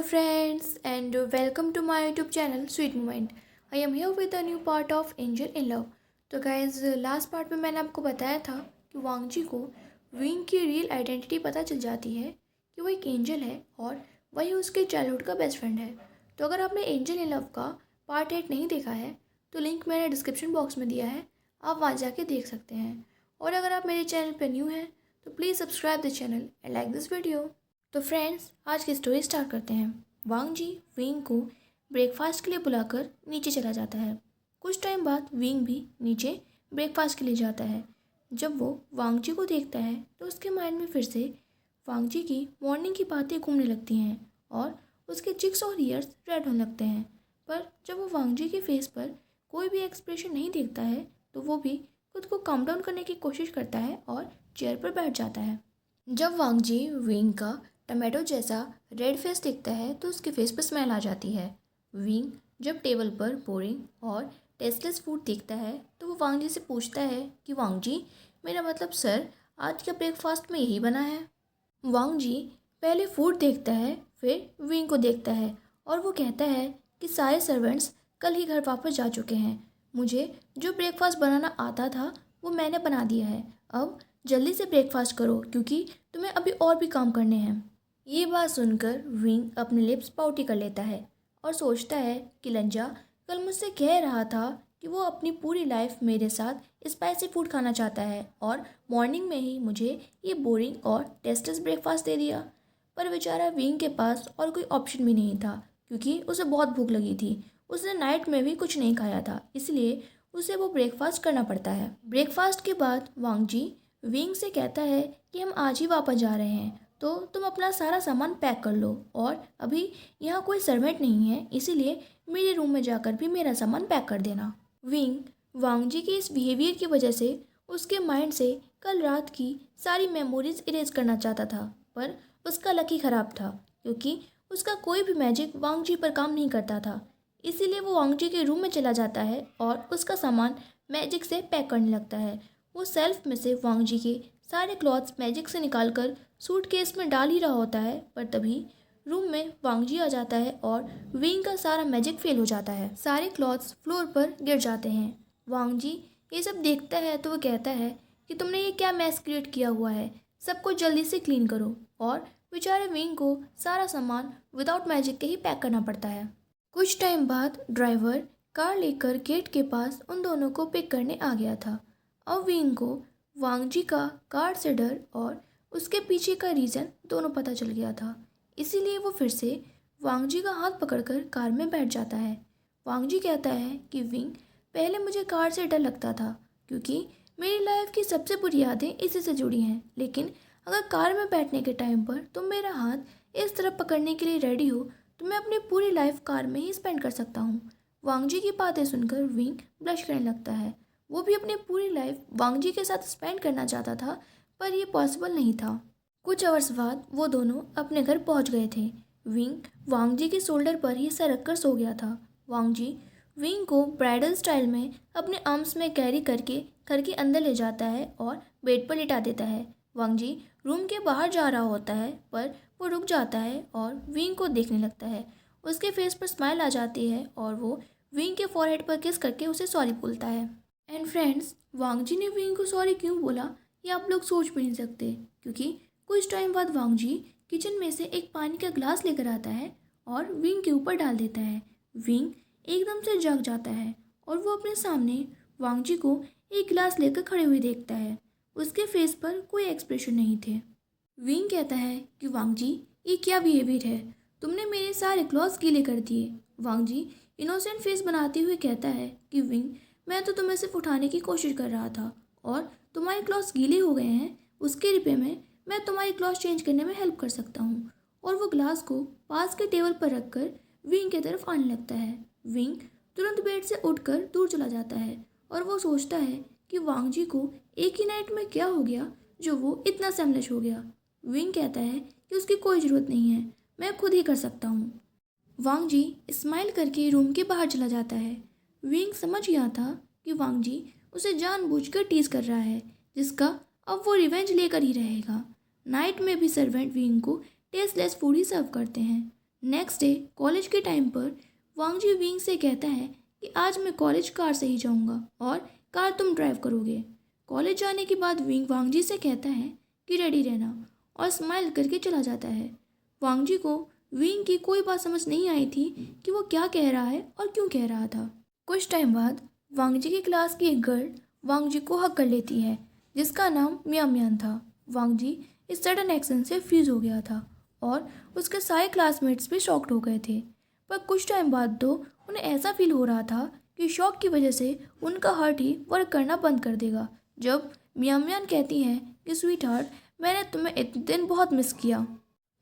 friends and welcome to my YouTube channel Sweet Moment. I am here with a new part of Angel in Love. तो guys last part में मैंने आपको बताया था कि वांग जी को विंग की रियल आइडेंटिटी पता चल जाती है कि वो एक एंजल है और वही उसके चाइल्डहुड का बेस्ट फ्रेंड है। तो अगर आपने एंजल इन लव का पार्ट 8 नहीं देखा है तो लिंक मैंने डिस्क्रिप्शन बॉक्स में दिया है, आप वहाँ जाके देख सकते हैं। और अगर आप मेरे चैनल पर न्यू हैं तो please subscribe the channel and like this video. तो फ्रेंड्स आज की स्टोरी स्टार्ट करते हैं। वांग जी विंग को ब्रेकफास्ट के लिए बुलाकर नीचे चला जाता है। कुछ टाइम बाद विंग भी नीचे ब्रेकफास्ट के लिए जाता है। जब वो वांग जी को देखता है तो उसके माइंड में फिर से वांग जी की मॉर्निंग की बातें घूमने लगती हैं और उसके चिक्स और ईयर्स रेड होने लगते हैं। पर जब वो वांग जी के फेस पर कोई भी एक्सप्रेशन नहीं देखता है तो वो भी खुद को काम डाउन करने की कोशिश करता है और चेयर पर बैठ जाता है। जब वांग जी विंग का टमाटो जैसा रेड फेस दिखता है तो उसके फेस पर स्मेल आ जाती है। विंग जब टेबल पर बोरिंग और टेस्टलेस फूड देखता है तो वो वांग जी से पूछता है कि वांग जी, मेरा मतलब सर, आज का ब्रेकफास्ट में यही बना है। वांग जी पहले फूड देखता है, फिर विंग को देखता है और वो कहता है कि सारे सर्वेंट्स कल ही घर वापस जा चुके हैं। मुझे जो ब्रेकफास्ट बनाना आता था वो मैंने बना दिया है। अब जल्दी से ब्रेकफास्ट करो क्योंकि तुम्हें अभी और भी काम करने हैं। ये बात सुनकर विंग अपने लिप्स पाउटी कर लेता है और सोचता है कि लंजा कल मुझसे कह रहा था कि वो अपनी पूरी लाइफ मेरे साथ स्पाइसी फूड खाना चाहता है और मॉर्निंग में ही मुझे ये बोरिंग और टेस्टलेस ब्रेकफास्ट दे दिया। पर बेचारा विंग के पास और कोई ऑप्शन भी नहीं था क्योंकि उसे बहुत भूख लगी थी। उसने नाइट में भी कुछ नहीं खाया था, इसलिए उसे वो ब्रेकफास्ट करना पड़ता है। ब्रेकफास्ट के बाद वांग जी विंग से कहता है कि हम आज ही वापस जा रहे हैं तो तुम अपना सारा सामान पैक कर लो और अभी यहाँ कोई सर्वेंट नहीं है, इसीलिए मेरे रूम में जाकर भी मेरा सामान पैक कर देना। विंग वांग जी के इस बिहेवियर की वजह से उसके माइंड से कल रात की सारी मेमोरीज इरेज करना चाहता था, पर उसका लक ही ख़राब था क्योंकि उसका कोई भी मैजिक वांग जी पर काम नहीं करता था। इसीलिए वो वांग जी के रूम में चला जाता है और उसका सामान मैजिक से पैक करने लगता है। वो सेल्फ में से वांग जी के सारे क्लॉथ्स मैजिक से निकालकर सूटकेस में डाल ही रहा होता है, पर तभी रूम में वांग जी आ जाता है और विंग का सारा मैजिक फेल हो जाता है। सारे क्लॉथ्स फ्लोर पर गिर जाते हैं। वांग जी ये सब देखता है तो वो कहता है कि तुमने ये क्या मैस क्रिएट किया हुआ है, सबको जल्दी से क्लीन करो। और बेचारे विंग को सारा सामान विदाउट मैजिक के ही पैक करना पड़ता है। कुछ टाइम बाद ड्राइवर कार लेकर गेट के पास उन दोनों को पिक करने आ गया था। अब विंग को वांग जी का कार से डर और उसके पीछे का रीज़न दोनों पता चल गया था, इसीलिए वो फिर से वांग जी का हाथ पकड़कर कार में बैठ जाता है। वांग जी कहता है कि विंग, पहले मुझे कार से डर लगता था क्योंकि मेरी लाइफ की सबसे बुरी यादें इसी से जुड़ी हैं, लेकिन अगर कार में बैठने के टाइम पर तुम मेरा हाथ इस तरफ पकड़ने के लिए रेडी हो तो मैं अपनी पूरी लाइफ कार में ही स्पेंड कर सकता हूँ। वांग जी की बातें सुनकर विंग ब्लश करने लगता है। वो भी अपनी पूरी लाइफ वांग जी के साथ स्पेंड करना चाहता था, पर यह पॉसिबल नहीं था। कुछ आवर्स बाद वो दोनों अपने घर पहुंच गए थे। विंग वांग जी के शोल्डर पर ही सर रखकर सो गया था। वांग जी विंग को ब्राइडल स्टाइल में अपने आर्म्स में कैरी करके घर के अंदर ले जाता है और बेड पर लिटा देता है। वांग जी रूम के बाहर जा रहा होता है पर वो रुक जाता है और विंग को देखने लगता है। उसके फेस पर स्माइल आ जाती है और वो विंग के फॉरहेड पर किस करके उसे सॉरी बोलता है। एंड फ्रेंड्स, वांग जी ने विंग को सॉरी क्यों बोला ये आप लोग सोच भी नहीं सकते, क्योंकि कुछ टाइम बाद वांग जी किचन में से एक पानी का ग्लास लेकर आता है और विंग के ऊपर डाल देता है। विंग एकदम से जग जाता है और वो अपने सामने वांग जी को एक गिलास लेकर खड़े हुए देखता है। उसके फेस पर कोई एक्सप्रेशन नहीं थे। विंग कहता है कि वांग जी, ये क्या बिहेवियर है, तुमने मेरे सारे क्लॉथ्स गीले कर दिए। वांग जी इनोसेंट फेस बनाते हुए कहता है कि विंग, मैं तो तुम्हें सिर्फ उठाने की कोशिश कर रहा था और तुम्हारे क्लॉथ्स गीले हो गए हैं, उसके रिप्ले में मैं तुम्हारी क्लॉथ्स चेंज करने में हेल्प कर सकता हूँ। और वो ग्लास को पास के टेबल पर रखकर विंग की तरफ आने लगता है। विंग तुरंत बेड से उठकर दूर चला जाता है और वो सोचता है कि वांग जी को एक ही नाइट में क्या हो गया जो वो इतना सेमलेस हो गया। विंग कहता है कि उसकी कोई ज़रूरत नहीं है, मैं खुद ही कर सकता हूँ। वांग जी स्माइल करके रूम के बाहर चला जाता है। विंग समझ गया था कि वांग जी उसे जानबूझकर टीज कर रहा है, जिसका अब वो रिवेंज लेकर ही रहेगा। नाइट में भी सर्वेंट विंग को टेस्टलेस फूड ही सर्व करते हैं। नेक्स्ट डे कॉलेज के टाइम पर वांगजी विंग से कहता है कि आज मैं कॉलेज कार से ही जाऊंगा और कार तुम ड्राइव करोगे। कॉलेज जाने के बाद विंग वांगजी से कहता है कि रेडी रहना और स्माइल करके चला जाता है। वांगजी को विंग की कोई बात समझ नहीं आई थी कि वो क्या कह रहा है और क्यों कह रहा था। कुछ टाइम बाद वांगजी की क्लास की एक गर्ल वांगजी को हक कर लेती है जिसका नाम मियां मियान था। वांगजी इस सडन एक्शन से फ्रीज हो गया था और उसके सारे क्लासमेट्स भी शॉक्ड हो गए थे। पर कुछ टाइम बाद तो उन्हें ऐसा फील हो रहा था कि शॉक की वजह से उनका हार्ट ही वर्क करना बंद कर देगा जब मियां मियान कहती हैं कि स्वीट हार्ट, मैंने तुम्हें इतने दिन बहुत मिस किया।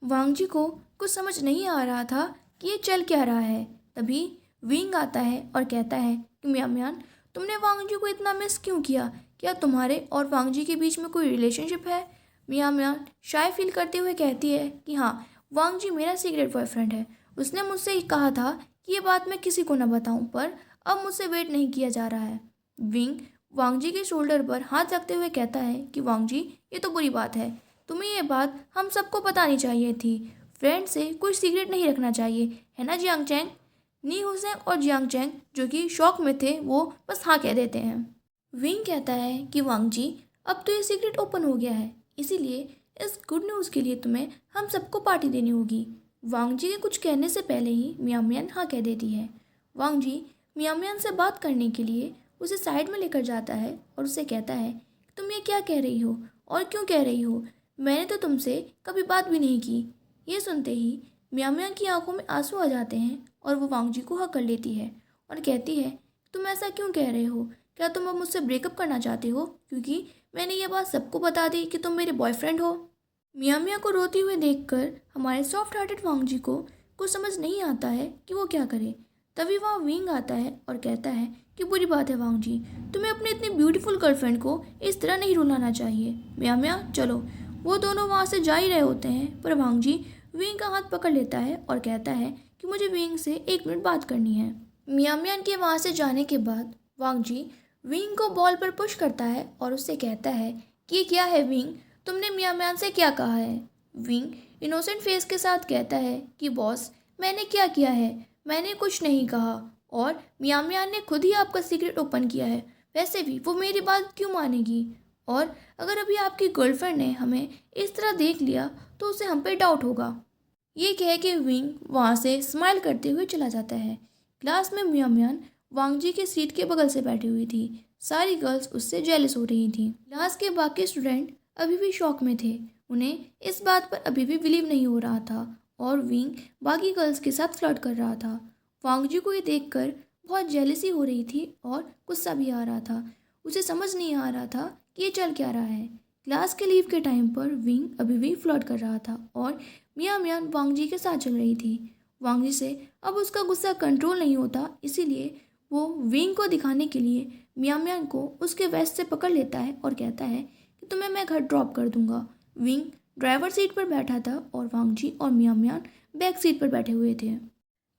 वांगजी को कुछ समझ नहीं आ रहा था कि ये चल क्या रहा है। तभी विंग आता है और कहता है कि मियां मियान, तुमने वांगजी को इतना मिस क्यों किया? क्या तुम्हारे और वांगजी के बीच में कोई रिलेशनशिप है? मियां मियान शाय फील करते हुए कहती है कि हाँ, वांगजी मेरा सीक्रेट बॉयफ्रेंड है। उसने मुझसे कहा था कि ये बात मैं किसी को न बताऊं, पर अब मुझसे वेट नहीं किया जा रहा है। विंग वांगजी के शोल्डर पर हाथ रखते हुए कहता है कि वांगजी, ये तो बुरी बात है। तुम्हें ये बात हम सबको बतानी चाहिए थी। फ्रेंड से कुछ सीक्रेट नहीं रखना चाहिए, है ना जियांग चैंग? नी हुसैन और जियांग चैंग जो कि शौक में थे वो बस हाँ कह देते हैं। विंग कहता है कि वांगजी, अब तो ये सीक्रेट ओपन हो गया है, इसीलिए इस गुड न्यूज़ के लिए तुम्हें हम सबको पार्टी देनी होगी। वांगजी के कुछ कहने से पहले ही मियां मियान हाँ कह देती है। वांगजी मियां मियान से बात करने के लिए उसे साइड में लेकर जाता है और उसे कहता है, तुम ये क्या कह रही हो और क्यों कह रही हो? मैंने तो तुमसे कभी बात भी नहीं की। ये सुनते ही मियां मियान की आंखों में आंसू आ जाते हैं और वो वांगजी को हक कर लेती है और कहती है, तुम ऐसा क्यों कह रहे हो? क्या तुम अब मुझसे ब्रेकअप करना चाहते हो क्योंकि मैंने ये बात सबको बता दी कि तुम मेरे बॉयफ्रेंड हो? मियां मियां को रोती हुए देखकर हमारे सॉफ्ट हार्टेड वांगजी को कुछ समझ नहीं आता है कि वो क्या करे। तभी वहाँ विंग आता है और कहता है कि बुरी बात है वांगजी, तुम्हें अपने इतनी ब्यूटीफुल गर्लफ्रेंड को इस तरह नहीं रुलाना चाहिए। मियां मियां चलो। वो दोनों वहाँ से जा ही रहे होते हैं पर वांगजी विंग का हाथ पकड़ लेता है और कहता है कि मुझे विंग से 1 मिनट बात करनी है। मियां मियान के वहाँ से जाने के बाद वांगजी विंग को बॉल पर पुश करता है और उससे कहता है कि ये क्या है विंग, तुमने मियां मियान से क्या कहा है? विंग इनोसेंट फेस के साथ कहता है कि बॉस, मैंने क्या किया है? मैंने कुछ नहीं कहा और मियां मियान ने खुद ही आपका सीक्रेट ओपन किया है। वैसे भी वो मेरी बात क्यों मानेगी? और अगर अभी आपकी गर्लफ्रेंड ने हमें इस तरह देख लिया तो उसे हम पे डाउट होगा। ये कह के विंग वहाँ से स्माइल करते हुए चला जाता है। क्लास में मियां मियान वांगजी के सीट के बगल से बैठी हुई थी। सारी गर्ल्स उससे जेलस हो रही थी। क्लास के बाकी स्टूडेंट अभी भी शॉक में थे। उन्हें इस बात पर अभी भी बिलीव नहीं हो रहा था और विंग बाकी गर्ल्स के साथ फ्लर्ट कर रहा था। वांगजी को ये देखकर बहुत जेलसी हो रही थी और गुस्सा भी आ रहा था। उसे समझ नहीं आ रहा था कि ये चल क्या रहा है। क्लास के लीव के टाइम पर विंग अभी भी फ्लर्ट कर रहा था और मियां मियान वांगजी के साथ चल रही थी। वांगजी से अब उसका गुस्सा कंट्रोल नहीं होता, इसीलिए वो विंग को दिखाने के लिए मियां मियान को उसके वेस्ट से पकड़ लेता है और कहता है कि तुम्हें मैं घर ड्रॉप कर दूंगा। विंग ड्राइवर सीट पर बैठा था और वांगजी और मियां मियान बैक सीट पर बैठे हुए थे।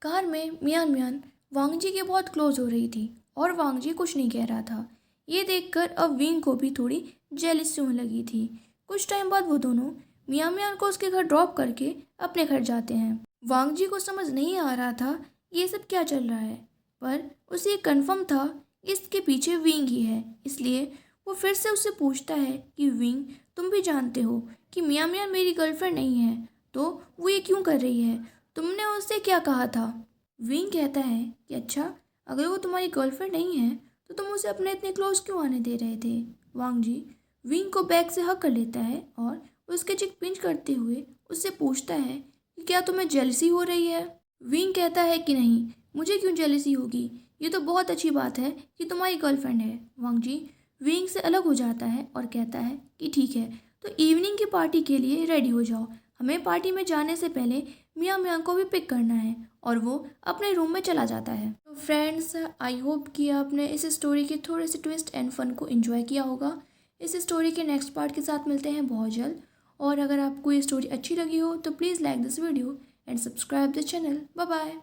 कार में मियां मियान वांगजी के बहुत क्लोज हो रही थी और वांगजी कुछ नहीं कह रहा था। ये देखकर अब विंग को भी थोड़ी जेलसी होने लगी थी। कुछ टाइम बाद वो दोनों मियां मियान को उसके घर ड्रॉप करके अपने घर जाते हैं। वांगजी को समझ नहीं आ रहा था ये सब क्या चल रहा है, पर उसे कंफर्म था इसके पीछे विंग ही है। इसलिए वो फिर से उससे पूछता है कि विंग, तुम भी जानते हो कि मियां मियान मेरी गर्लफ्रेंड नहीं है, तो वो ये क्यों कर रही है? तुमने उससे क्या कहा था? विंग कहता है कि अच्छा, अगर वो तुम्हारी गर्लफ्रेंड नहीं है तो तुम उसे अपने इतने क्लोज क्यों आने दे रहे थे? वांगजी विंग को बैक से हक कर लेता है और उसके चिक पिंच करते हुए उससे पूछता है कि क्या तुम्हें जेलसी हो रही है? विंग कहता है कि नहीं, मुझे क्यों जेलसी होगी, ये तो बहुत अच्छी बात है कि तुम्हारी गर्लफ्रेंड है। वांगजी विंग से अलग हो जाता है और कहता है कि ठीक है, तो इवनिंग की पार्टी के लिए रेडी हो जाओ। हमें पार्टी में जाने से पहले मियां मियां को भी पिक करना है और वो अपने रूम में चला जाता है। तो फ्रेंड्स, आई होप कि आपने इस स्टोरी के थोड़े से ट्विस्ट एंड फन को एंजॉय किया होगा। इस स्टोरी के नेक्स्ट पार्ट के साथ मिलते हैं बहुत जल्द। और अगर आपको ये स्टोरी अच्छी लगी हो तो please like this video and subscribe the channel. Bye bye.